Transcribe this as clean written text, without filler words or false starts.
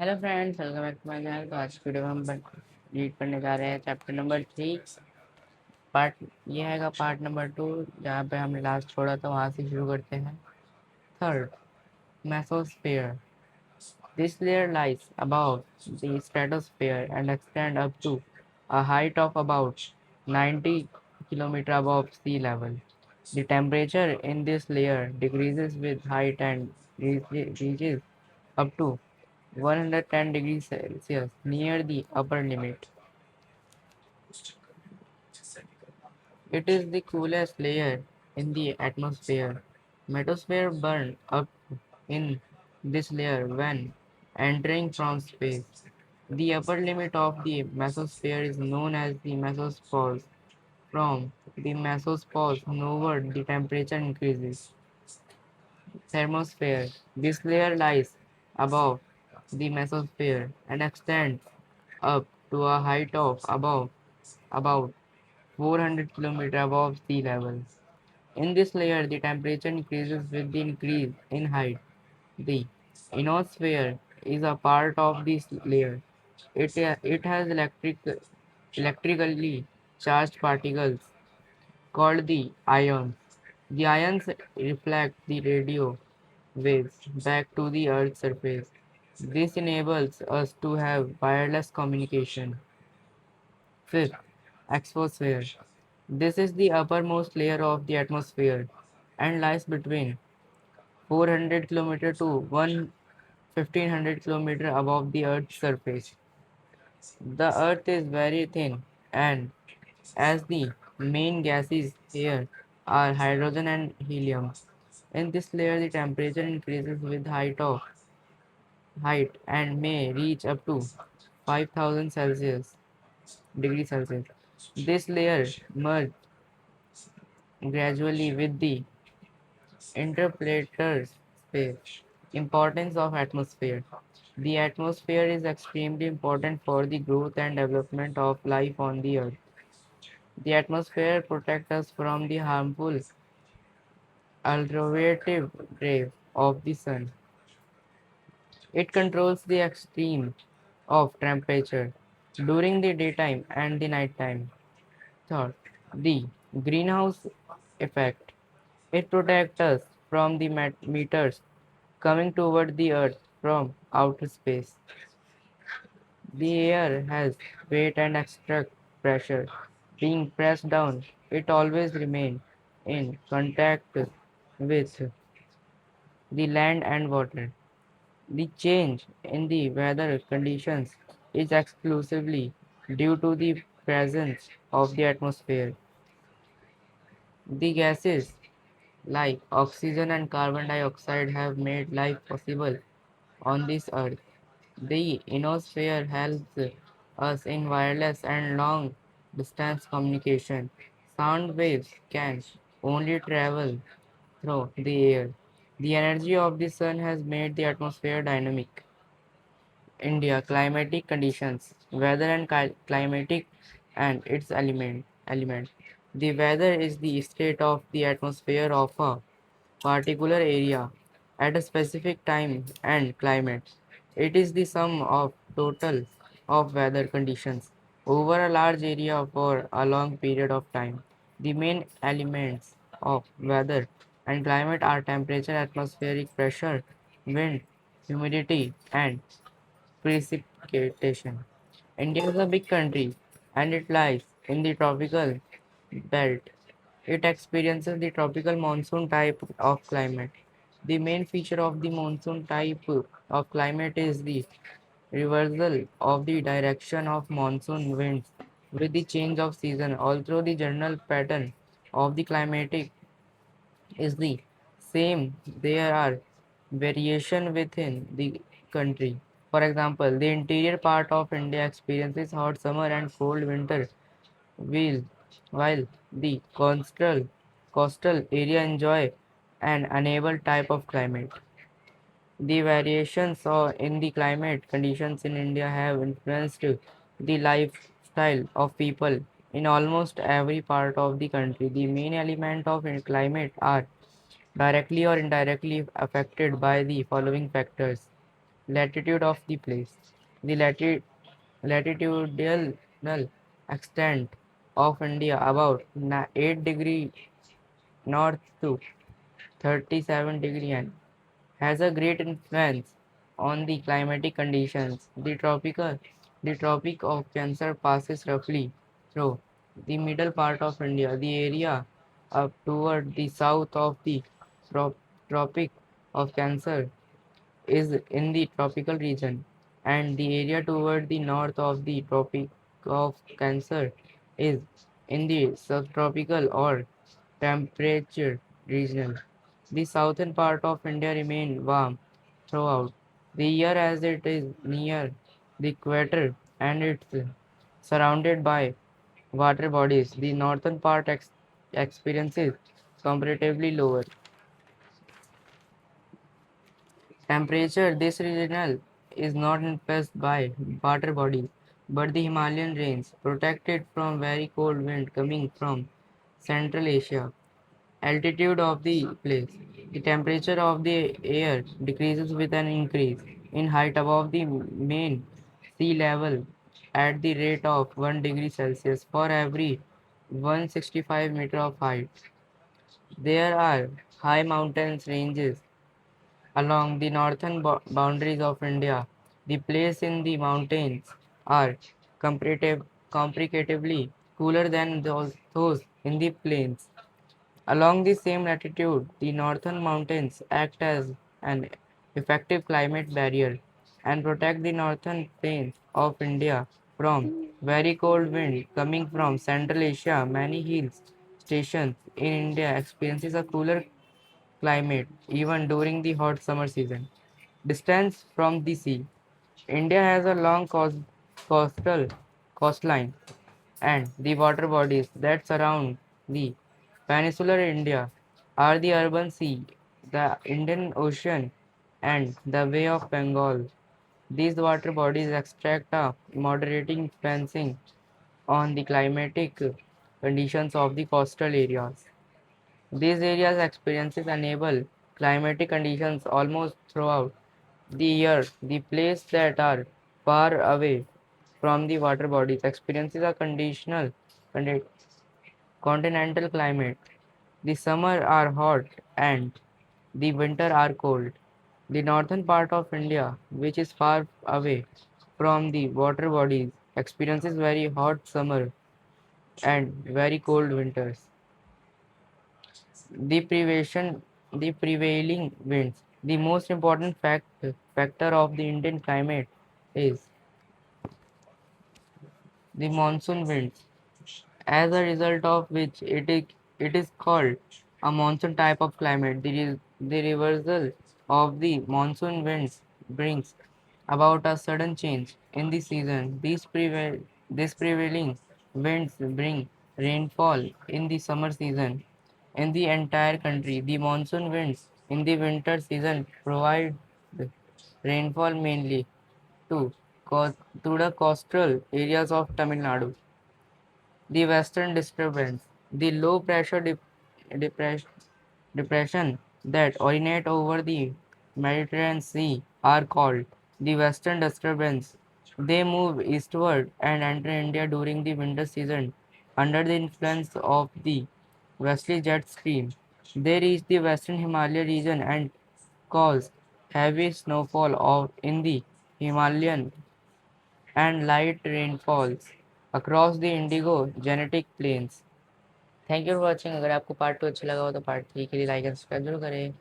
Hello friends, welcome back to my channel. तो आज की वीडियो में हम रीड करने जा रहे हैं चैप्टर नंबर 3। पार्ट ये हैगा पार्ट नंबर 2, जहाँ पे हमने लास्ट छोड़ा था वहाँ से शुरू करते हैं। Third, mesosphere. This layer lies above the stratosphere and extend up to a height of about 90 km above sea level. The temperature in this layer decreases with height and reaches up to 110 degrees Celsius near the upper limit. It is the coolest layer in the atmosphere. Mesosphere burn up in this layer when entering from space. The upper limit of the mesosphere is known as the mesopause. From the mesopause onward, the temperature increases. Thermosphere. This layer lies above the mesosphere and extends up to a height of about 400 km above sea level. In this layer, the temperature increases with the increase in height. The ionosphere is a part of this layer. It has electrically charged particles called the ions. The ions reflect the radio waves back to the Earth's surface. This enables us to have wireless communication. Fifth, exosphere. This is the uppermost layer of the atmosphere and lies between 400 km to 1500 km above the Earth's surface. The Earth is very thin, and as the main gases here are hydrogen and helium. In this layer, the temperature increases with height and may reach up to 5000 degrees Celsius. This layer merges gradually with the interplanetary space. Importance of atmosphere. The atmosphere is extremely important for the growth and development of life on the Earth. The atmosphere protects us from the harmful ultraviolet rays of the sun. It controls the extreme of temperature during the daytime and the nighttime. Third, the greenhouse effect. It protects us from the meters coming toward the Earth from outer space. The air has weight and extra pressure. Being pressed down, it always remains in contact with the land and water. The change in the weather conditions is exclusively due to the presence of the atmosphere. The gases like oxygen and carbon dioxide have made life possible on this earth. The ionosphere helps us in wireless and long distance communication. Sound waves can only travel through the air. The energy of the sun has made the atmosphere dynamic. India climatic conditions, weather and climatic and its element. The weather is the state of the atmosphere of a particular area at a specific time and climate. It is the sum of total of weather conditions over a large area for a long period of time. The main elements of weather and climate are temperature, atmospheric pressure, wind, humidity, and precipitation. India is a big country and it lies in the tropical belt. It experiences the tropical monsoon type of climate. The main feature of the monsoon type of climate is the reversal of the direction of monsoon winds with the change of season. Although the general pattern of the climatic is the same, there are variation within the country. For example, the interior part of India experiences hot summer and cold winter, while, while the coastal area enjoy an unable type of climate. The variations in the climate conditions in India have influenced the lifestyle of people in almost every part of the country. The main element of climate are directly or indirectly affected by the following factors: latitude of the place. The latitudinal extent of India about 8 degree north to 37 degree N has a great influence on the climatic conditions. The Tropic of Cancer passes roughly through the middle part of India. The area up toward the south of the trop- Tropic of Cancer is in the tropical region, and the area toward the north of the Tropic of Cancer is in the subtropical or temperature regional. The southern part of India remains warm throughout the year as it is near the equator and it's surrounded by water bodies. The northern part experiences comparatively lower temperature. This regional is not infested by water bodies, but the Himalayan range, protected from very cold wind coming from Central Asia. Altitude of the place. The temperature of the air decreases with an increase in height above the main sea level at the rate of 1 degree Celsius for every 165 meter of height. There are high mountain ranges along the northern boundaries of India. The place in the mountains are comparatively cooler than those in the plains. Along the same latitude, the northern mountains act as an effective climate barrier and protect the northern plains of India from very cold wind coming from Central Asia. Many hill stations in India experiences a cooler climate even during the hot summer season. Distance from the sea. India has a long coastal coastline and the water bodies that surround the peninsular India are the urban sea, the Indian Ocean, and the Bay of Bengal. These water bodies extract a moderating influencing on the climatic conditions of the coastal areas. These areas experiences enable climatic conditions almost throughout the year. The places that are far away from the water bodies experiences a condi- continental climate. The summer are hot and the winter are cold. The northern part of India, which is far away from the water bodies, experiences very hot summer and very cold winters. The the prevailing winds. The most important factor of the Indian climate is the monsoon winds, as a result of which it is called a monsoon type of climate. The reversal of the monsoon winds brings about a sudden change in the season. These prevailing winds bring rainfall in the summer season in the entire country. The monsoon winds in the winter season provide rainfall mainly to, to the coastal areas of Tamil Nadu. The western disturbance. The low pressure depress- depression that originate over the Mediterranean Sea are called the western disturbance. They move eastward and enter India during the winter season under the influence of the westerly jet stream. They reach the western Himalaya region and cause heavy snowfall in the Himalayan and light rainfalls across the Indigo genetic plains. Thank you for watching. अगर आपको part 2 अच्छा लगा हो तो part 3 के लिए like and subscribe जरूर करें।